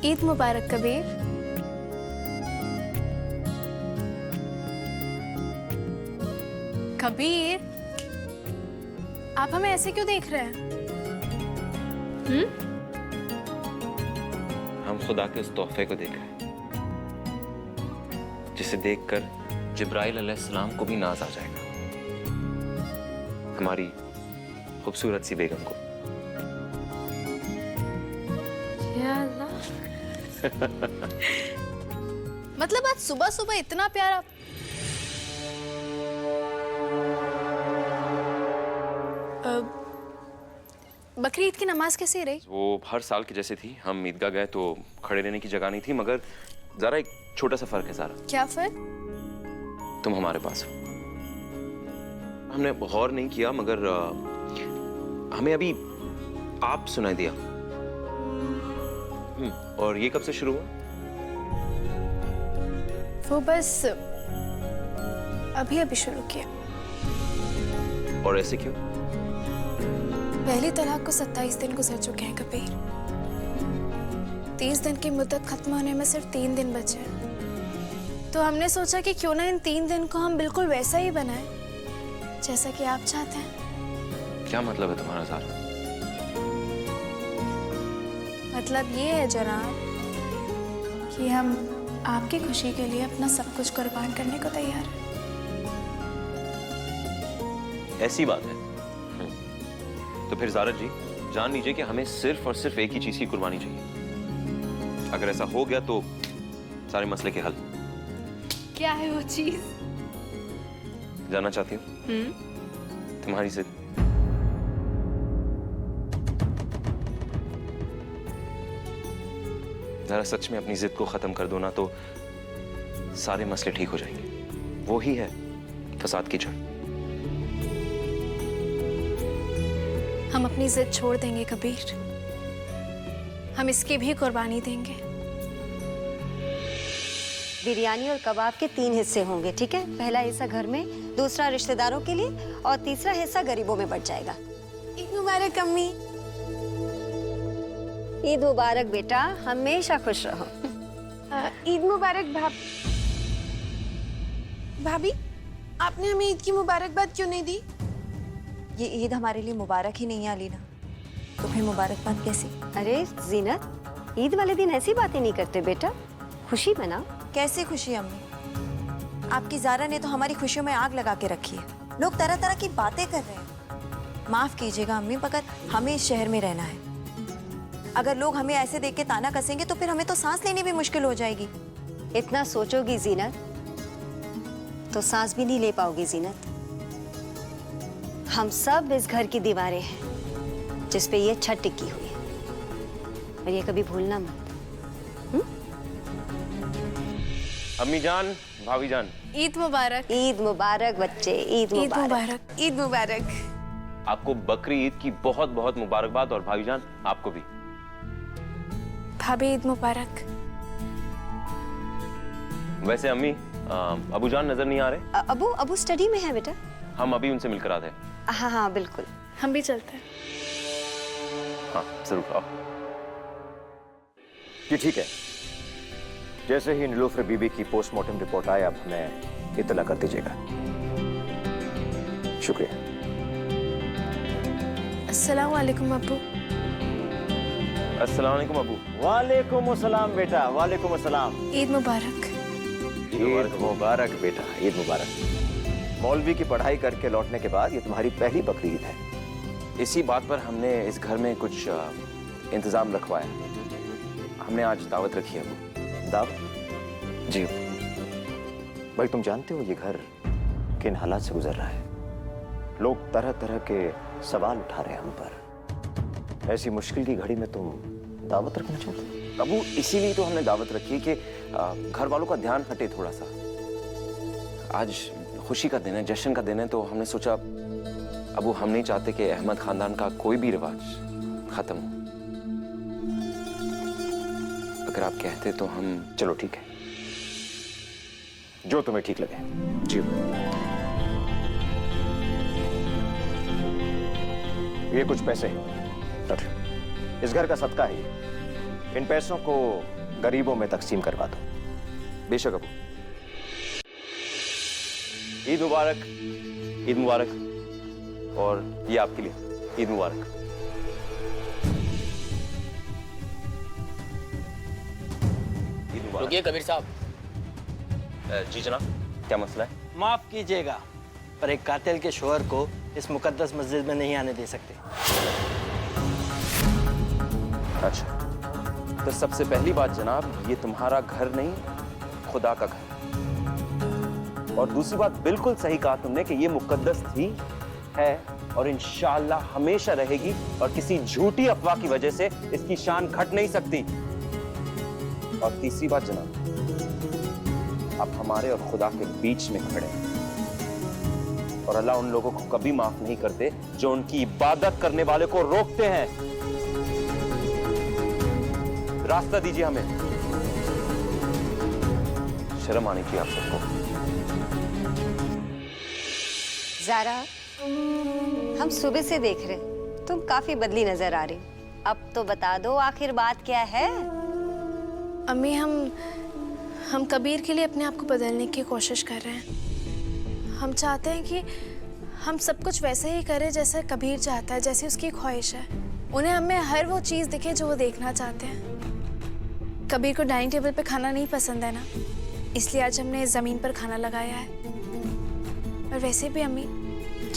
ईद मुबारक कबीर। कबीर, आप हमें ऐसे क्यों देख रहे हैं? हम खुदा के उस तोहफे को देख रहे हैं जिसे देखकर जिब्राइल अलैहिस्सलाम को भी नाज आ जाएगा, हमारी खूबसूरत सी बेगम को। या अल्लाह। मतलब आज सुबह सुबह इतना प्यारा। बकरी ईद की नमाज कैसे रही? वो हर साल की जैसे थी। हम ईदगाह गए तो खड़े रहने की जगह नहीं थी, मगर जरा एक छोटा सा फर्क है। ज़ारा, क्या फर्क? तुम हमारे पास हो। हमने गौर नहीं किया, मगर हमें अभी आप सुनाई दिया। और ये कब से शुरू हुआ? वो बस अभी अभी शुरू किया। और ऐसे क्यों? पहली तलाक को 27 दिन गुजर चुके हैं कबीर। 30 दिन की मुद्दत खत्म होने में सिर्फ 3 दिन बचे हैं। तो हमने सोचा कि क्यों ना इन 3 दिन को हम बिल्कुल वैसा ही बनाएं जैसा कि आप चाहते हैं। क्या मतलब है तुम्हारा ज़ारा? मतलब ये है जनाब कि हम आपकी खुशी के लिए अपना सब कुछ कुर्बान करने को तैयार हैं। ऐसी बात है। तो फिर ज़ारा जी, जान लीजिए कि हमें सिर्फ और सिर्फ एक ही चीज की कुर्बानी चाहिए। अगर ऐसा हो गया तो सारे मसले के हल। क्या है वो चीज? जानना चाहती हूँ? तुम्हारी जिद। जरा सच में अपनी जिद को खत्म कर दो ना, तो सारे मसले ठीक हो जाएंगे। वो ही है फसाद की जड़। हम अपनी जिद छोड़ देंगे कबीर। हम इसकी भी कुर्बानी देंगे। बिरयानी और कबाब के 3 हिस्से होंगे, ठीक है? पहला हिस्सा घर में, दूसरा रिश्तेदारों के लिए और तीसरा हिस्सा गरीबों में बट जाएगा। ईद मुबारक अम्मी। ईद मुबारक बेटा, हमेशा खुश रहो। ईद मुबारक भाभी, आपने हमें ईद की मुबारकबाद क्यों नहीं दी? ये ईद हमारे लिए मुबारक ही नहीं है अलीना, तो फिर मुबारकबाद कैसी? अरे जीनत, ईद वाले दिन ऐसी बातें नहीं करते बेटा, खुशी मनाओ। कैसे खुशी अम्मी? आपकी ज़ारा ने तो हमारी खुशियों में आग लगा के रखी है। लोग तरह तरह की बातें कर रहे हैं। माफ कीजिएगा अम्मी, मगर हमें इस शहर में रहना है। अगर लोग हमें ऐसे देख के ताना कसेंगे तो फिर हमें तो सांस लेनी भी मुश्किल हो जाएगी। इतना सोचोगी जीनत तो सांस भी नहीं ले पाओगी जीनत। हम सब इस घर की दीवारें हैं जिस पे ये छत टिकी हुई है, और ये कभी भूलना मत। अम्मी जान, भाभी जान, ईद मुबारक। ईद मुबारक बच्चे, ईद ईद मुबारक। मुबारक। ईद मुबारक। आपको बकरी ईद की बहुत बहुत मुबारकबाद, और भाभी जान आपको भी। भाभी ईद मुबारक। वैसे अम्मी, अबू जान नजर नहीं आ रहे? अबू स्टडी में है बेटा। हम अभी उनसे मिलकर आते हैं। हाँ हाँ बिल्कुल। हम भी चलते हैं। हाँ जरूर आओ। जी ठीक है, जैसे ही नीलूफर बीबी की पोस्टमार्टम रिपोर्ट आए आप हमें इत्तला कर दीजिएगा। शुक्रिया। अस्सलाम वालेकुम अब्बू। अस्सलाम वालेकुम अबू। वालेकुम अस्सलाम बेटा, वालेकुम अस्सलाम। ईद मुबारक। ईद मुबारक बेटा, ईद मुबारक। मौलवी की पढ़ाई करके लौटने के बाद ये तुम्हारी पहली बकरी ईद है। इसी बात पर हमने इस घर में कुछ इंतजाम रखवाया। हमने आज दावत रखी है अबू। दावत? जी भाई तुम जानते हो ये घर किन हालात से गुजर रहा है। लोग तरह तरह के सवाल उठा रहे हैं हम पर। ऐसी मुश्किल की घड़ी में तुम दावत रखना चाहते हो? अबू, इसीलिए तो हमने दावत रखी कि घर वालों का ध्यान हटे थोड़ा सा। आज खुशी का दिन है, जश्न का दिन है, तो हमने सोचा अबू हम नहीं चाहते कि अहमद खानदान का कोई भी रिवाज खत्म हो। अगर आप कहते तो हम। चलो ठीक है, जो तुम्हें ठीक लगे। जी ये कुछ पैसे हैं, इस घर का सदका है ये। इन पैसों को गरीबों में तकसीम करवा दो। बेशक अबू। ईद मुबारक, ईद मुबारक। और ये आपके लिए, ईद मुबारक। ईद मुबारक। रुकिए कबीर साहब। जी जनाब, क्या मसला है? माफ कीजिएगा, पर एक कातिल के शोहर को इस मुकद्दस मस्जिद में नहीं आने दे सकते। अच्छा, तो सबसे पहली बात जनाब, ये तुम्हारा घर नहीं, खुदा का घर। और दूसरी बात, बिल्कुल सही कहा तुमने कि ये मुकद्दस थी, है और इंशाअल्लाह हमेशा रहेगी, और किसी झूठी अफवाह की वजह से इसकी शान घट नहीं सकती। और तीसरी बात जनाब, आप हमारे और खुदा के बीच में खड़े हैं, और अल्लाह उन लोगों को कभी माफ नहीं करते जो उनकी इबादत करने वाले को रोकते हैं। रास्ता दीजिए हमें। शर्म आनी चाहिए आप सबको। ज़ारा, हम सुबह से देख रहे, तुम काफी बदली नजर आ रही। अब तो बता दो आखिर बात क्या है? अम्मी, हम कबीर के लिए अपने आप को बदलने की कोशिश कर रहे हैं। हम चाहते हैं कि हम सब कुछ वैसे ही करें जैसे कबीर चाहता है, जैसी उसकी ख्वाहिश है। उन्हें हमें हर वो चीज़ दिखे जो वो देखना चाहते हैं। कबीर को डाइनिंग टेबल पे खाना नहीं पसंद है ना, इसलिए आज हमने ज़मीन पर खाना लगाया है। और वैसे भी अम्मी,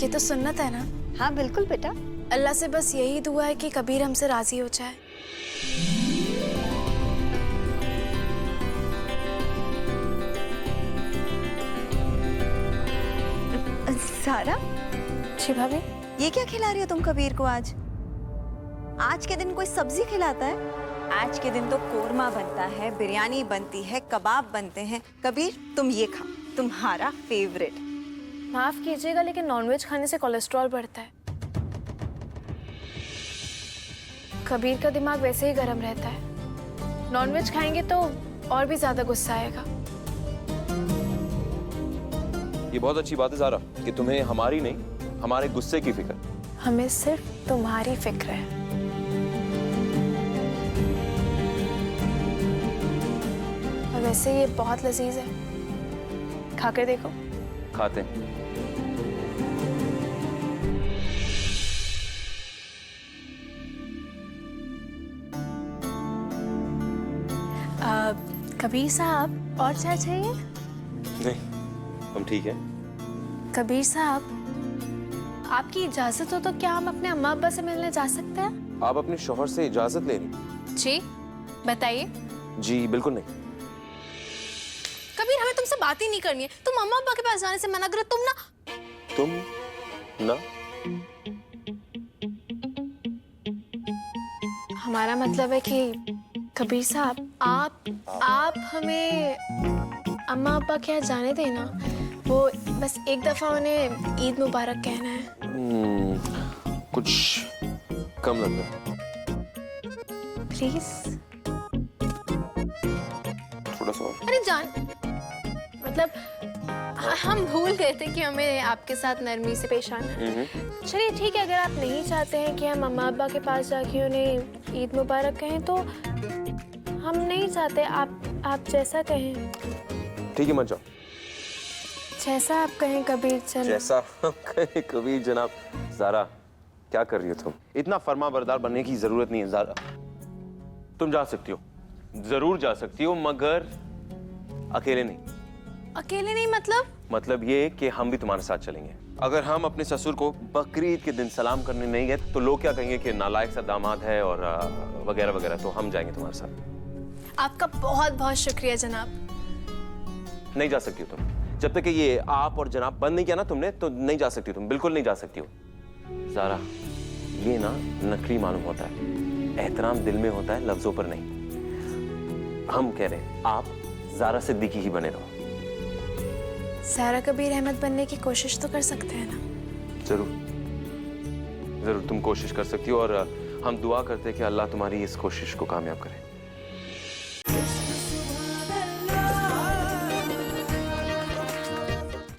ये तो सुन्नत है ना। हाँ बिल्कुल बेटा। अल्लाह से बस यही दुआ है कि कबीर हमसे राज़ी हो जाए। सारा, जी भाभी। ये क्या खिला रही हो तुम कबीर को आज? आज के दिन कोई सब्जी खिलाता है? आज के दिन तो कोरमा बनता है, बिरयानी बनती है, कबाब बनते हैं। कबीर तुम ये खाओ, तुम्हारा फेवरेट। माफ़ कीजिएगा, लेकिन नॉनवेज खाने से कोलेस्ट्रॉल बढ़ता है। कबीर का दिमाग वैसे ही गर्म रहता है, नॉनवेज खाएंगे तो और भी ज़्यादा गुस्सा आएगा। ये बहुत अच्छी बात है ज़ारा कि तुम्हें हमारी नहीं, हमारे गुस्से की फिक्र। हमें सिर्फ तुम्हारी फिक्र है। और वैसे ये बहुत लजीज है, खाकर देखो। खाते हैं। कबीर साहब, और चाय चाहिए? नहीं, हम ठीक हैं। कबीर साहब, आपकी इजाजत हो तो क्या हम अपने अम्मा अब्बा से मिलने जा सकते हैं? आप अपने शौहर से इजाजत ले रही? जी बताइए। जी बिल्कुल नहीं। कबीर, हमें तुमसे बात ही नहीं करनी है। तुम अम्मा अब्बा के पास जाने से मना करो। तुम ना? हमारा मतलब है कि कबीर साहब, आप हमें अम्मा अब्बा के यहाँ जाने देना। वो बस एक दफा उन्हें ईद मुबारक कहना है। कुछ कम लग रहा है। प्लीज। थोड़ा सा और। अरे जान, मतलब हम भूल गए थे कि हमें आपके साथ नरमी से पेश आना है। चलिए ठीक है, अगर आप नहीं चाहते हैं कि हम अम्मा अब्बा के पास जाके उन्हें ईद मुबारक कहें तो हम नहीं चाहते। आप जैसा कहें। ठीक है, मत जाओ। जैसा आप कहें कबीर जनाब। जैसा आप कहें कबीर जनाब। ज़ारा, क्या कर रही हो तुम? इतना फर्माबरदार बनने की जरूरत नहीं है ज़ारा। तुम जा सकती हो, जरूर जा सकती हो, मगर अकेले नहीं। अकेले नहीं मतलब ये कि हम भी तुम्हारे साथ चलेंगे। अगर हम अपने ससुर को बकरीद के दिन सलाम करने नहीं गए तो लोग क्या कहेंगे कि नालायक सा दामाद है और वगैरह वगैरह। तो हम जाएंगे तुम्हारे साथ। आपका बहुत बहुत शुक्रिया जनाब। नहीं जा सकती हो तुम। जब तक कि ये आप और जनाब बंद नहीं किया ना तुमने, तो नहीं जा सकती तुम, बिल्कुल नहीं जा सकती हो। ज़ारा, ये ना नकली मालूम होता है, एहतराम दिल में होता है, लफ्जों पर नहीं। हम कह रहे हैं आप ज़ारा सिद्दीकी ही बने रहो। ज़ारा कबीर अहमद बनने की कोशिश तो कर सकते हैं ना? जरूर तुम कोशिश कर सकती हो, और हम दुआ करते हैं कि अल्लाह तुम्हारी इस कोशिश को कामयाब करे।